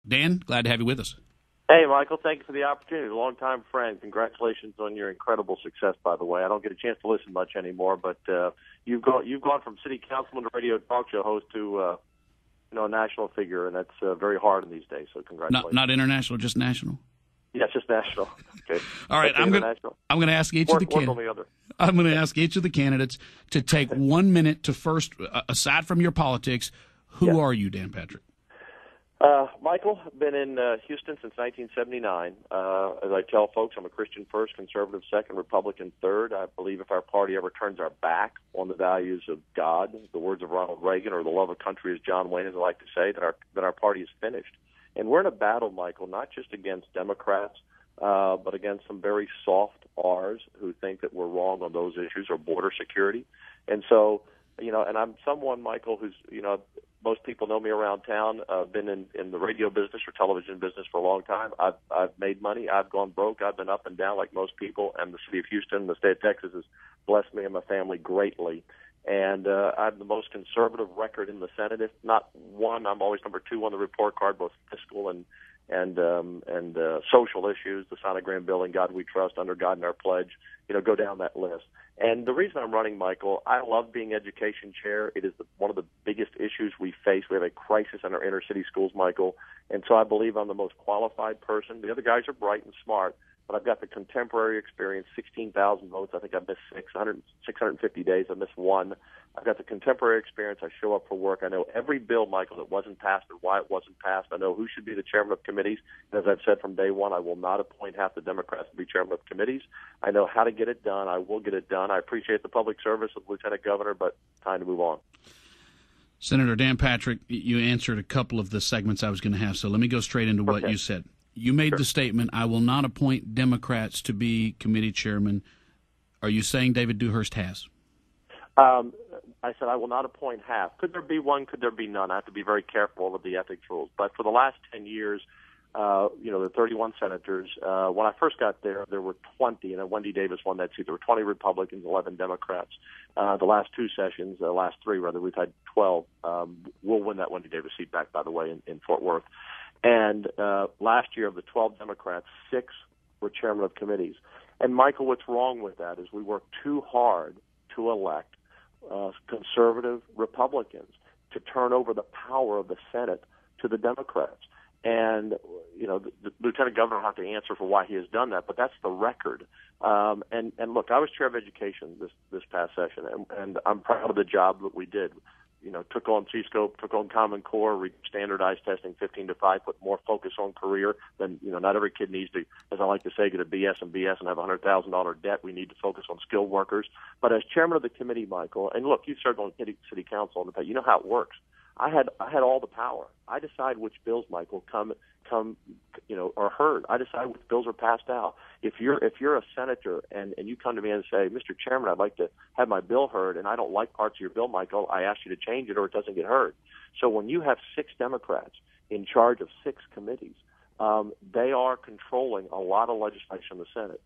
Dan, glad to have you with us. Hey, Michael, thank you for the opportunity. Longtime friend. Congratulations on your incredible success, by the way. I don't get a chance to listen much anymore, but you've gone from city councilman to radio talk show host to a national figure, and that's very hard in these days, so congratulations. Not international, just national? Yeah, just national. Okay. All right, I'm going to ask each of the candidates to take 1 minute to first, aside from your politics, who are you, Dan Patrick? Michael, I've been in Houston since 1979. As I tell folks, I'm a Christian first, conservative second, Republican third. I believe if our party ever turns our back on the values of God, the words of Ronald Reagan, or the love of country, as John Wayne would like to say, that our party is finished. And we're in a battle, Michael, not just against Democrats, but against some very soft R's who think that we're wrong on those issues, or border security. And so, and I'm someone, Michael, who's, most people know me around town. I've been in the radio business or television business for a long time. I've made money. I've gone broke. I've been up and down like most people. And the city of Houston, the state of Texas, has blessed me and my family greatly. And I have the most conservative record in the Senate. If not one, I'm always number two on the report card, both fiscal and social issues, the sonogram bill, and God We Trust, Under God and Our Pledge, go down that list. And the reason I'm running, Michael, I love being education chair. It is one of the biggest issues we face. We have a crisis in our inner city schools, Michael, and so I believe I'm the most qualified person. The other guys are bright and smart, but I've got the contemporary experience, 16,000 votes. I think I've missed 650 days. I missed one. I've got the contemporary experience. I show up for work. I know every bill, Michael, that wasn't passed and why it wasn't passed. I know who should be the chairman of committees. And as I've said from day one, I will not appoint half the Democrats to be chairman of committees. I know how to get it done. I will get it done. I appreciate the public service of the Lieutenant Governor, but time to move on. Senator Dan Patrick, you answered a couple of the segments I was going to have, so let me go straight into what you said. You made the statement, I will not appoint Democrats to be committee chairman. Are you saying David Dewhurst has? I said I will not appoint half. Could there be one? Could there be none? I have to be very careful of the ethics rules. But for the last 10 years, there are 31 senators. When I first got there were 20, and then Wendy Davis won that seat. There were 20 Republicans, 11 Democrats. The last two sessions, last three rather, we've had 12. We'll win that Wendy Davis seat back, by the way, in Fort Worth. And last year, of the 12 Democrats, 6 were chairman of committees. And, Michael, what's wrong with that is we work too hard to elect conservative Republicans to turn over the power of the Senate to the Democrats. And, the Lieutenant Governor will have to answer for why he has done that, but that's the record. And look, I was chair of education this past session, and I'm proud of the job that we did. Took on C-Scope, took on Common Core, standardized testing 15-5, put more focus on career than, not every kid needs to, as I like to say, get a BS and have $100,000 debt. We need to focus on skilled workers. But as chairman of the committee, Michael, and look, you served on city council in the past, you know how it works. I had all the power. I decide which bills, Michael, come are heard. I decide which bills are passed out. If you're a senator and you come to me and say, Mr. Chairman, I'd like to have my bill heard, and I don't like parts of your bill, Michael, I ask you to change it or it doesn't get heard. So when you have 6 Democrats in charge of 6 committees, they are controlling a lot of legislation in the Senate.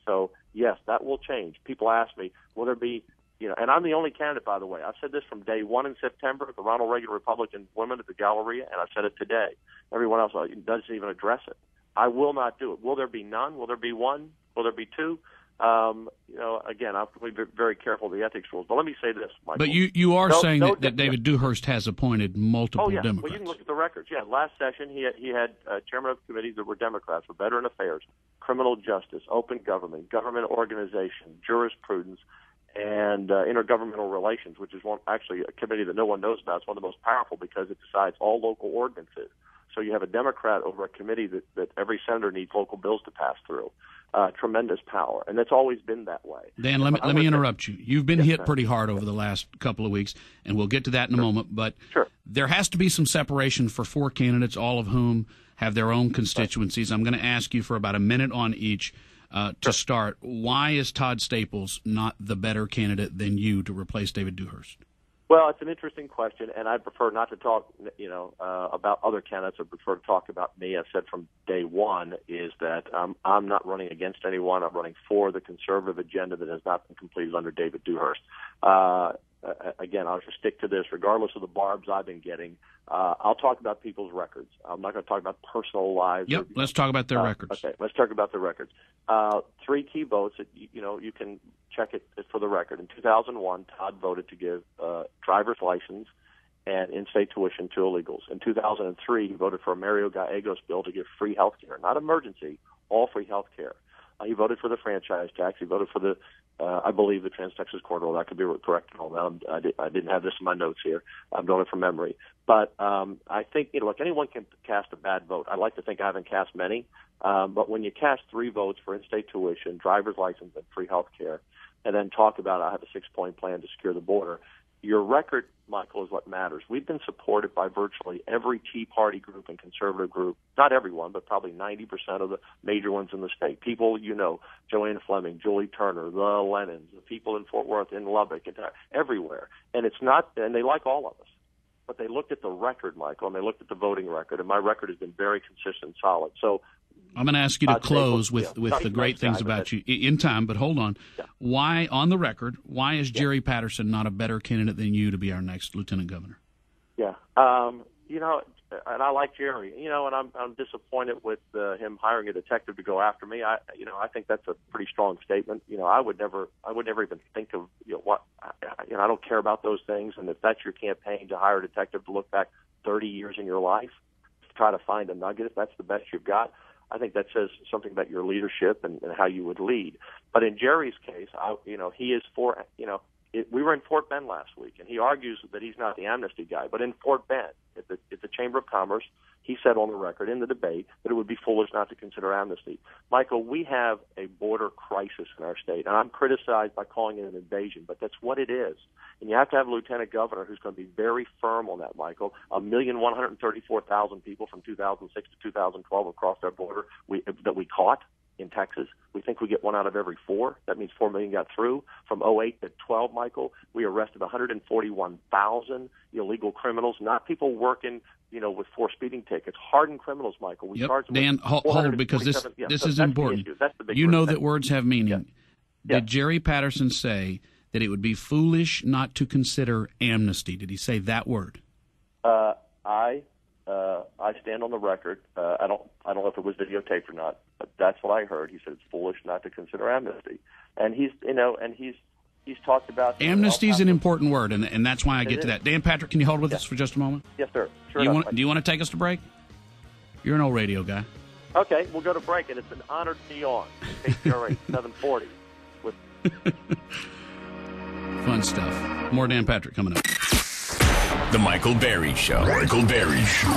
So yes, that will change. People ask me, will there be, and I'm the only candidate, by the way. I've said this from day one in September at the Ronald Reagan Republican Women at the Galleria, and I've said it today. Everyone else doesn't even address it. I will not do it. Will there be none? Will there be one? Will there be 2? Again, I have to be very careful of the ethics rules. But let me say this, Michael. But you are saying that David Dewhurst has appointed multiple Democrats. Well, you can look at the records. Yeah, last session he had chairman of committees that were Democrats for Veteran Affairs, Criminal Justice, Open Government, Government Organization, Jurisprudence, and Intergovernmental Relations, which is actually a committee that no one knows about. It's one of the most powerful because it decides all local ordinances. So you have a Democrat over a committee that every senator needs local bills to pass through. Tremendous power, and it's always been that way. Dan, let me interrupt you. You've been hit pretty hard over the last couple of weeks, and we'll get to that in a moment. But there has to be some separation for 4 candidates, all of whom have their own constituencies. I'm going to ask you for about a minute on each to start. Why is Todd Staples not the better candidate than you to replace David Dewhurst? Well, it's an interesting question, and I prefer not to talk, about other candidates. I prefer to talk about me. I've said from day one is that I'm not running against anyone. I'm running for the conservative agenda that has not been completed under David Dewhurst. again, I'll just stick to this, regardless of the barbs I've been getting. I'll talk about people's records. I'm not going to talk about personal lives. Yep, let's talk about their records. Okay, let's talk about the records. 3 key votes that, you can check it for the record. In 2001, Todd voted to give driver's license and in-state tuition to illegals. In 2003, he voted for a Mario Gallegos bill to give free health care, not emergency, all free health care. He voted for the franchise tax. He voted for the, I believe, the Trans-Texas Corridor. That could be correct and all that. I didn't have this in my notes here. I'm doing it from memory. But I think, look, anyone can cast a bad vote. I like to think I haven't cast many. But when you cast 3 votes for in-state tuition, driver's license, and free health care, and then talk about I have a 6-point plan to secure the border, your record, Michael, is what matters. We've been supported by virtually every Tea Party group and conservative group, not everyone, but probably 90% of the major ones in the state. People, Joanne Fleming, Julie Turner, the Lennons, the people in Fort Worth, in Lubbock, everywhere. And they like all of us. But they looked at the record, Michael, and they looked at the voting record, and my record has been very consistent and solid. So I'm going to ask you to close with the great things about you in time, but hold on. Yeah. Why, on the record, why is Jerry Patterson not a better candidate than you to be our next lieutenant governor? Yeah. And I like Jerry, and I'm disappointed with him hiring a detective to go after me. I think that's a pretty strong statement. I would never even think of, I don't care about those things. And if that's your campaign, to hire a detective to look back 30 years in your life, to try to find a nugget, if that's the best you've got, I think that says something about your leadership and how you would lead. But in Jerry's case, he is for, we were in Fort Bend last week, and he argues that he's not the amnesty guy. But in Fort Bend, at the Chamber of Commerce, he said on the record in the debate that it would be foolish not to consider amnesty. Michael, we have a border crisis in our state, and I'm criticized by calling it an invasion, but that's what it is. And you have to have a lieutenant governor who's going to be very firm on that, Michael. 1,134,000 people from 2006 to 2012 across our border that we caught in Texas. We think we get 1 out of every 4. That means 4 million got through. From 2008 to 12, Michael, we arrested 141,000 illegal criminals, not people working, with 4 speeding tickets. Hardened criminals, Michael. We charge them. Dan, hold, because this is important. That words have meaning. Yeah. Did Jerry Patterson say that it would be foolish not to consider amnesty? Did he say that word? I stand on the record. I don't know if it was videotaped or not, but that's what I heard. He said it's foolish not to consider amnesty, and he's talked about amnesty is an important word, and that's why I get to that. Dan Patrick, can you hold with us for just a moment? Yes, sir. Sure. Do you want to take us to break? You're an old radio guy. Okay, we'll go to break, and it's an honor to be on KCRA 740. Fun stuff. More Dan Patrick coming up. The Michael Berry Show. Michael Berry Show.